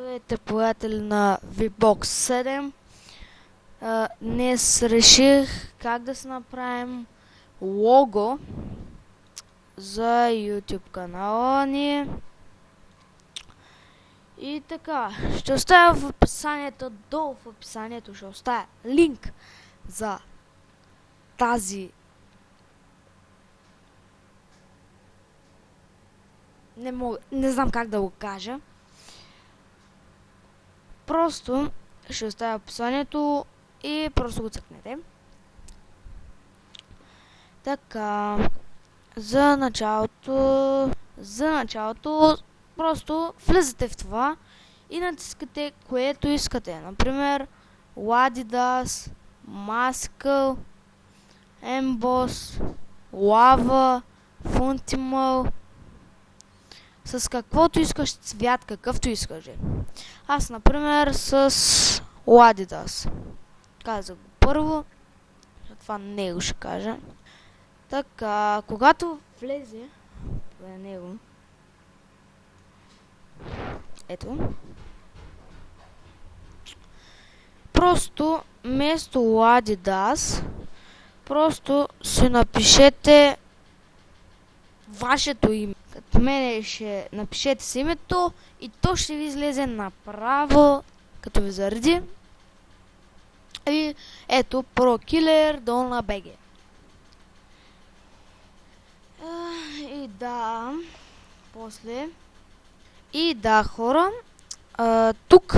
Здравейте, приятели на VBOX 7. Днес реших как да си направим лого за YouTube канала ни. И така, ще оставя в описанието, долу в описанието ще оставя линк за тази не знам как да го кажа. Просто ще оставя описанието и просто го цъкнете. Така, за началото просто влизате в това и натискате което искате. Например, Ladidas, Maskell, Emboss, Lava, Funtimal. С каквото искаш цвят, какъвто искаш. Аз, например, с Ladidas. Казах го първо, това него ще кажа. Така, когато влезе в него, ето, просто вместо Ladidas, просто си напишете вашето име. Като мене ще напишете си името и то ще ви излезе направо, като ви зареди. И ето, ProKiller долна BG. И да, после. И да, хора, тук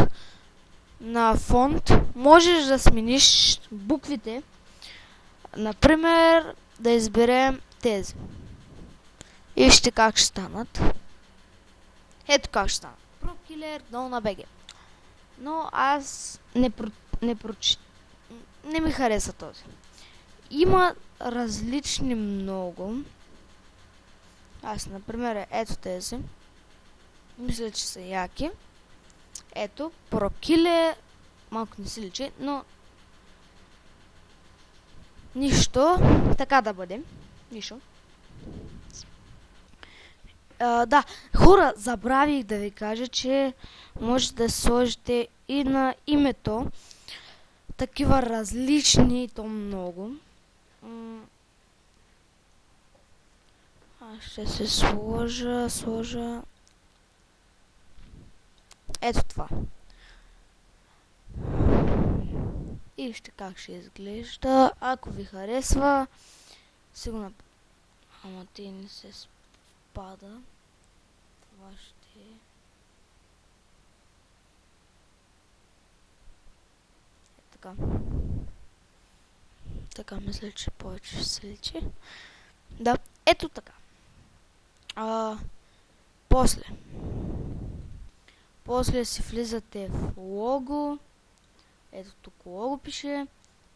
на фонд можеш да смениш буквите. Например, да изберем тези. И вижте как ще станат. Ето как ще станат. ProKiller долна BG. Но аз не ми хареса този. Има различни много. Аз, например, ето тези. Мисля, че са яки. Ето, ProKiller. Малко не си личи, но нищо. Така да бъде. Нищо. Да, хора, забравих да ви кажа, че може да сложите и на името такива различни, и то много. Аз ще се сложа. Ето това. И вижте как ще изглежда. Ако ви харесва, сигурно. Ама ти не се спада. Това ще е. Така. Така мисля, че повече ще се личи. Да, ето така. После си влизате в лого. Ето тук лого пише.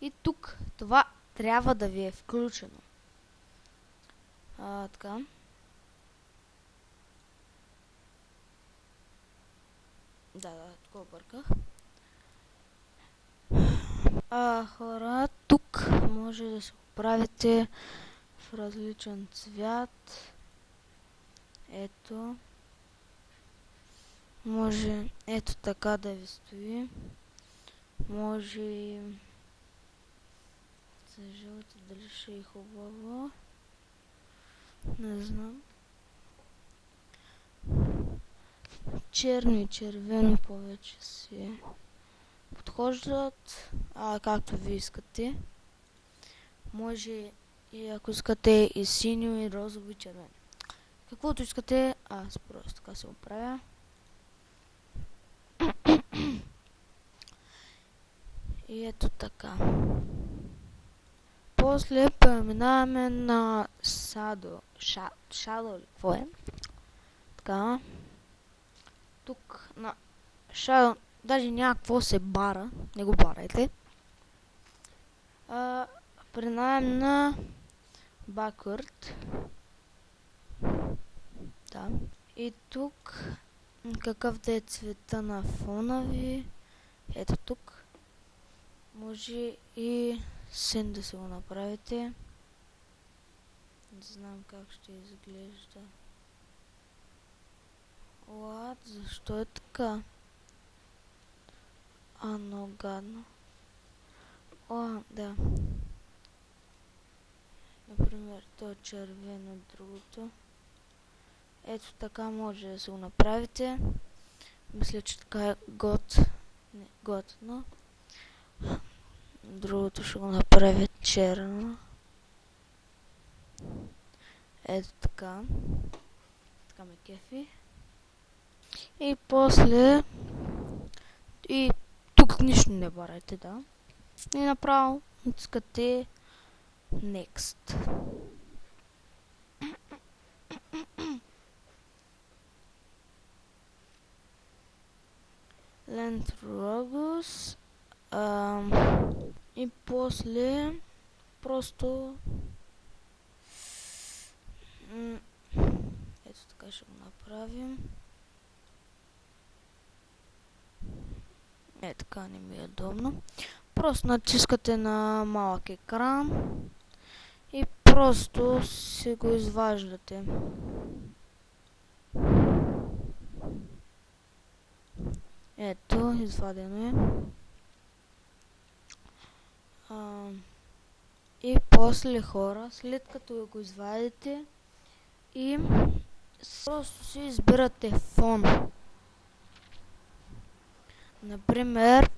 И тук това трябва да ви е включено. Така. Да, тук обърках. Хора, тук може да се оправите в различен цвят. Ето. Може ето така да ви стои. Може и за жълто дали ще е хубаво. Не знам. Черно и червено повече си подхождат, както ви искате. Може и ако искате и синьо, и розово, и червено. Каквото искате, аз просто така се оправя. И ето така. После преминаваме на Shadow или какво е? Така. Тук на Shadow даже някакво се бара. Не го барайте. Преминаваме на Backward. Да. И тук какъв да е цвета на фона ви. Ето тук. Може и син да се го направите. Не знам как ще изглежда. Защо е така? много гадно. О, да. Например, то е червено, другото. Ето така може да се го направите. Мисля, че така е готино. Другото ще го направя черно. Ето така. Така ме кефи. И после... И тук нищо не барайте, да. И направо натискате Next. Land Logos. И после просто ето така ще го направим. Така не ми е удобно. Просто натискате на малък екран и просто си го изваждате. Ето, извадено е. И после хора, след като го извадите и просто си избирате фон. Например,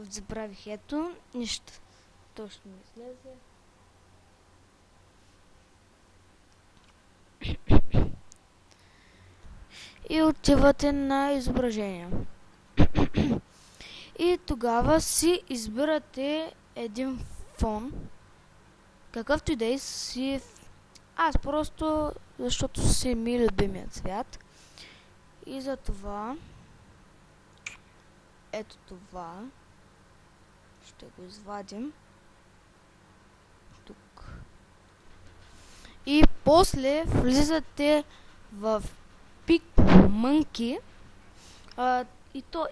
забравих, ето, нищо. Точно ми излезе. И отивате на изображение. И тогава си избирате един фон. Какъвто и да е си... Аз просто, защото си ми любимият цвят. И за това... Ето това. Ще го извадим. Тук. И после влизате в PicMonkey.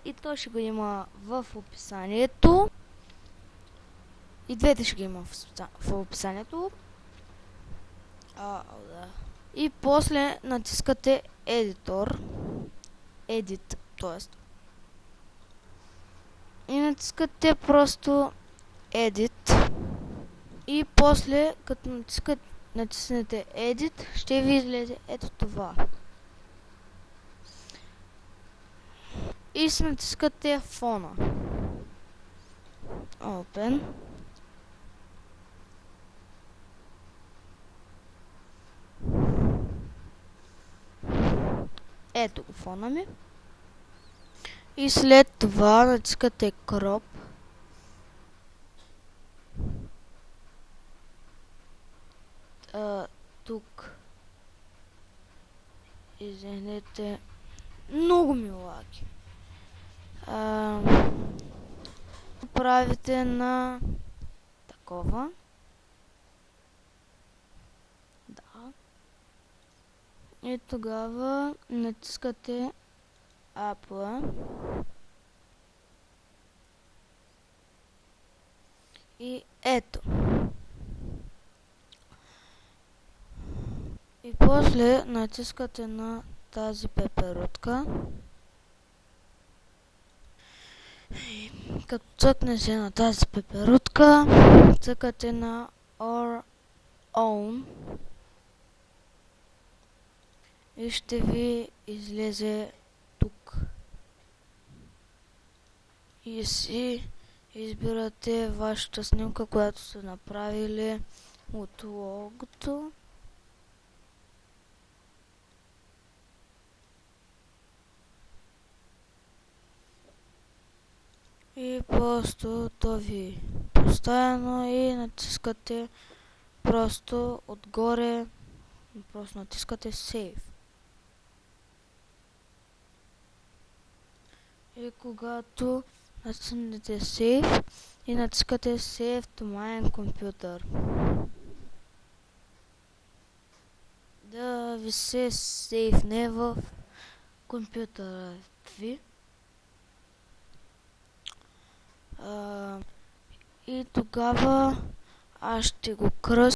И то ще го има в описанието. И двете ще ги има в описанието. Да. И после натискате Edit, т.е. И натискате просто Edit. И после, като натиснете Edit, ще ви излезе ето това. И си натискате фона. Open. Ето го фона ми. И след това натискате Crop. Тук. Извинете. Много ми лаги. Правите на такова. Да. И тогава натискате Apple. И ето. И после натискате на тази пеперутка. И като цъкнете на тази пеперутка, цъкате на Our Own. И ще ви излезе тук. И си избирате вашата снимка, която сте направили от логото. И просто то ви поставено и натискате просто отгоре, просто натискате Save. И когато натиснете Save и натискате Save to my computer, да ви се сейвне в компютъра ви. И тогава аз ще го кръстя